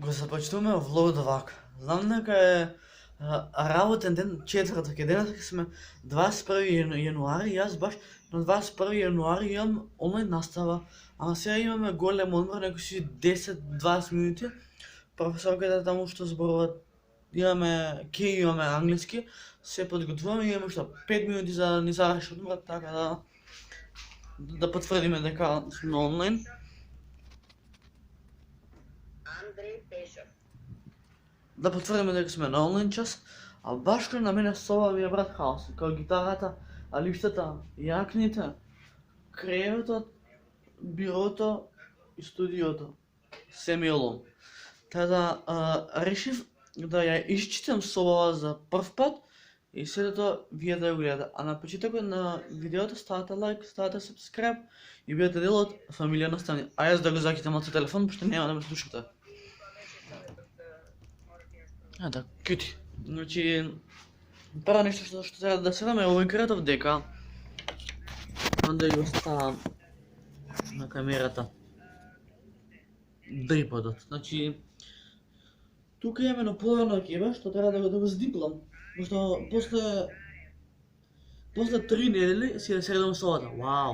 Го започнуваме влог 2. Знам дека е работен ден, четвртак е денес дека сме 21 јануари, јас баш на 21 јануари имам онлайн настава, ама сега имаме голем одмор, некои 10-20 минути. Професорката таму што зборува, имаме англиски, се подготвуваме, имаме уште 5 минути за да ни заврши одморот, така да потврдиме дека сме онлайн. Да потврдиме дека сме на онлайн час, а баш кај на мене соба ми е брат хаос, као гитарата, лиштата, јакните, креветот, бирото и студиото. Се ми е лом. Така да решив да ја исчитам собава за прв пат и следото вие да ја гледате. А на почетокот на видеото ставате лайк, ставате subscribe и бидете дел од фамилија Наставни. А јас да го закитам од телефон, пошто нема да ме слушате. Да, кјути. Значи, прво нешто што треба да се даме е овој креатов дека онда ја ставам на камерата дриподот. Значи, тука имаме едно полено кебе што треба да го здиплам, пошто после 3 недели си да средам собата. Вау!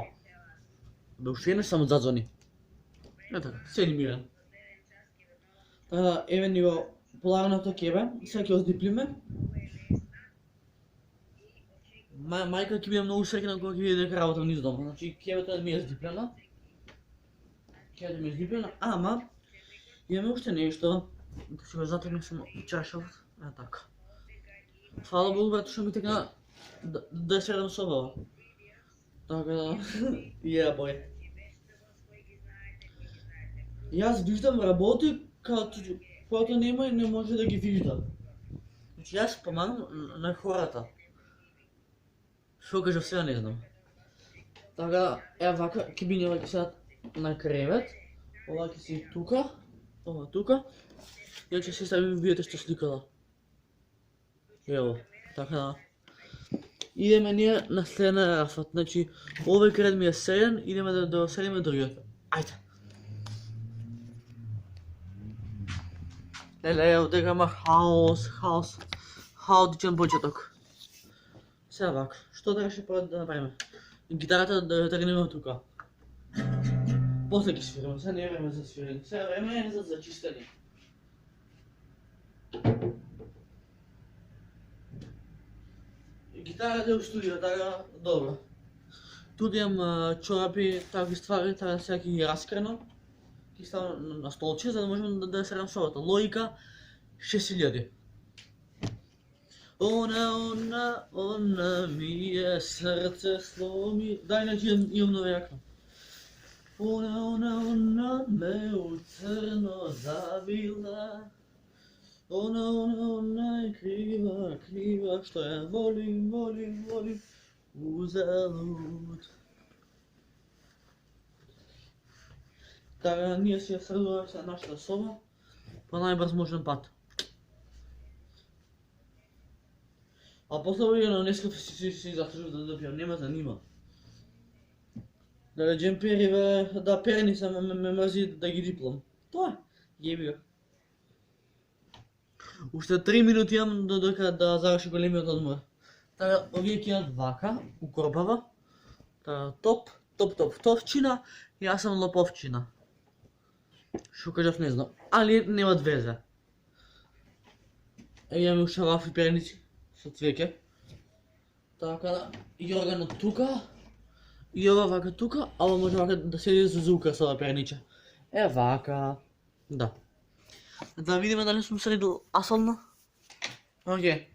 Да уште не само задзвони. Така, седи мирен. Така, еве ни го поларното кебе, сега ќе го здиплиме. Мајка ќе биде многу среќна кога ќе види дека работам низ дома. Значи, кебето ми е здиплено. Кебето ми е здиплено, ама имаме уште нешто. Ќе го затргнем само чашавот. Така. Фала Богу, брат, што ми текна да средам собава. Така да, boy. Јас виждам работи којато нема и не може да ги вижда. Значи јас помагам на хората. Што кажав сега не знам. Така, вака, ќе биде вака сега на кревет. Ова ќе си тука. Ова тука. Ја ќе се ставим видите што сликала. Ево, така да. Идеме ние на следна рафат. Значи, овој кред ми е седен, идеме да седиме другиот. Ајде. Леле, ево дека има хаотичен почеток. Сега вака, што требаше прво да направиме? Гитарата да тргнеме тука. После ќе свириме, сега не е време за свирење, сега време е за зачистење. Гитарата е у студио, така добро. Тут имам чорапи, такви ствари, така сега ќе ги раскренам. Ќе ставам на столче, за да можем да средам собата. Логика 6000. Она ми е срце сломи. Дај, значи имам нова јакна. Она ме у црно завила. Она е крива, што ја волим, узалуд. Така, ние си ја средуваме се нашата соба по најбрз можен пат. А после овие днеска си заслужив да пијам, нема занима. Да речем периве, да перени се ме мрзи да ги диплам. Тоа е, јеби го. Уште 3 минути имам да заврши големиот одмор. Така, овие ќе имат вака, укорбава. Така, топчина, и јас сум лоповчина. Што кажав не знам, али немат везе. Имаме уште вафли переници со цвеќе. Така, јорганот тука. И ова вака тука, а ова може вака да седи за звука со ова перениче. Вака. Да. Да видиме дали сум средил асално. Океј.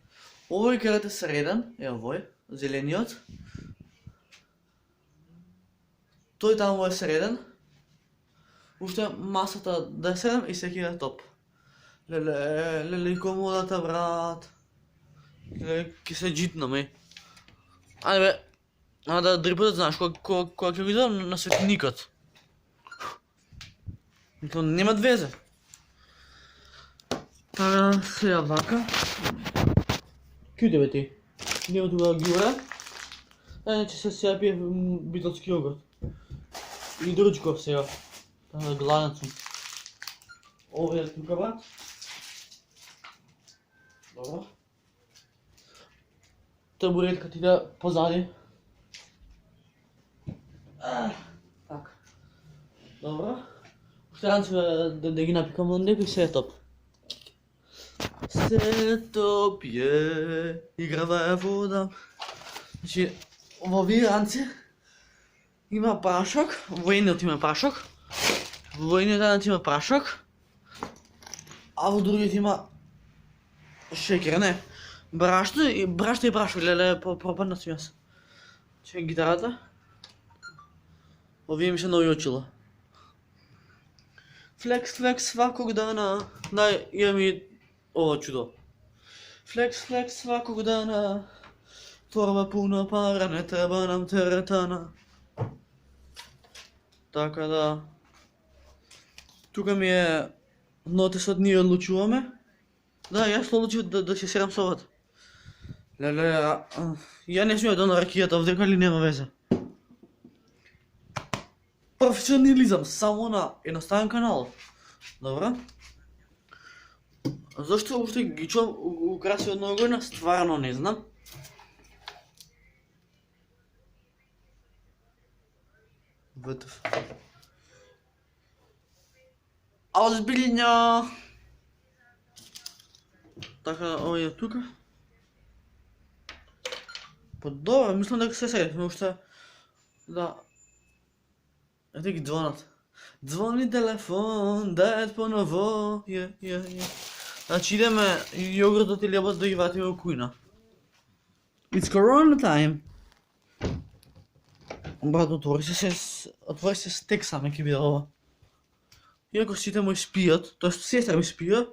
Овој крет е среден, овој, зелениот. Тој таму е среден. Уште масата да е среден и секи е топ. Леле, комодата, брат. Ке се джитнаме. Ајде бе, да дрипотот знаеш, кога ќе видам на светеникот. То немат везе. Така, сега вака. Кјуде бе ти? Нема тука да ги уре. Значи сега пие битолски јогурт. И дручков сега. Гладен сум. Ovo je тука, брат. Добро. Табуретка ти да позади. Така. Добро. Уште еднаш да ги напикам онде и се е топ. Се топ е, играва е вода. Значи, во овие ранци има прашок, во едниот има прашок, во едниот ранец има прашок, а во другиот има шекер, не. Брашно и прашок, леле, пропадна сум јас. Че гитарата. Овие ми се научила. Флекс, флекс сваког дана, дай, ја ми ова чудо. Флекс, флекс сваког дана, торба пуна пара, не треба нам теретана. Така да, тука ми е нотесот, ние одлучуваме. Да, јас одлучив да се серам со овата. Леле, ја не смеам да на ракијата овде, ли нема везе. Професионализам само на едноставен канал. Добро? Зашто уште ги чувам украси од Нова година, стварно не знам. ВТФ. А озбилња. Така, овој е тука. Па добро, мислам дека се сега, уште да. Ете ги звонат. Звони телефон, дајат поново. Значи идеме јогуртот или јабот да ги вратиме во кујна. It's corona time. Брат, отвори се стек саме ќе биде ова. Иако сите мои спијат, тоест сестра ми спија,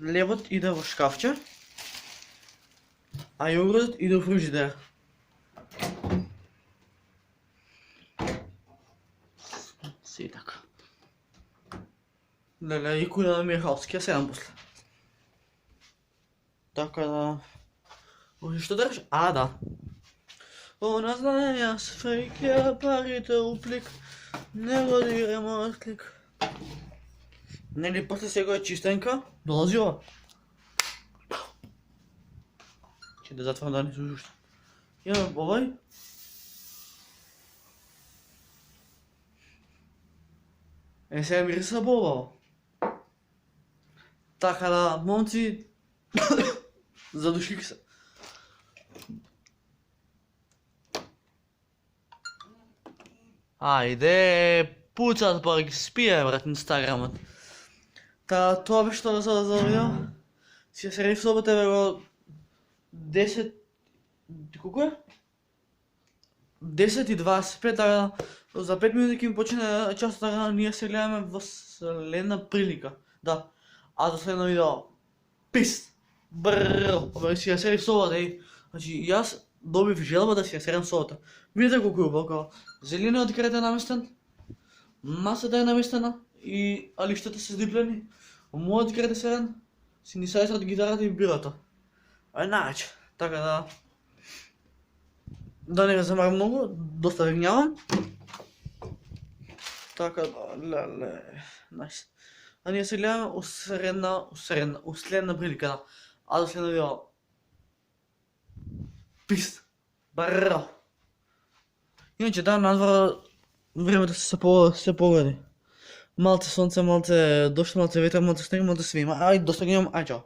лебот иде во шкафче, а јогуртот иде во фрижидер. Се и така. Леле, и кујна ми е хаос, ќе седам после. Така да... Ой, што држи? А, да. Она знае јас, фейк ја парите уплик, не го дирам отклик. Нели после сега е чистенка, долази ова. Ќе да затворам да не се уште. Имаме овој. Е, сега мириса бобаво. Така да, момци, задуших се. Ајде, пуцат па ги спие, брат, инстаграмот. Та, тоа беше тоа за видео. Си ја среди в собота, бе го 10... Колку е? 10:25, така за 5 минути ќе ми почне часот, така ние се гледаме во следна прилика. Да. А за следно видео. Пис! Брррр! Абе, си ја среди в собота, и... Значи, јас добив желба да си ја серам собота. Видите колку е убаво. Зелениот крет е наместен, масата е наместена и алиштата се здиплени. Мојот крет е серен, синисајсот, гитарата и бирото. Најач, така да... Да не ме замарам многу, доста ве гнјавам. Така да, леле, најс. А ние се гледаме у следна прилика, да. А до следно видео. Пис! Браво! Иначе да, надвора времето се погоди. Малце сонце, малце дошто, малце ветер, малце снег, малце све има. Ајде, доста ги имам, ајде чао.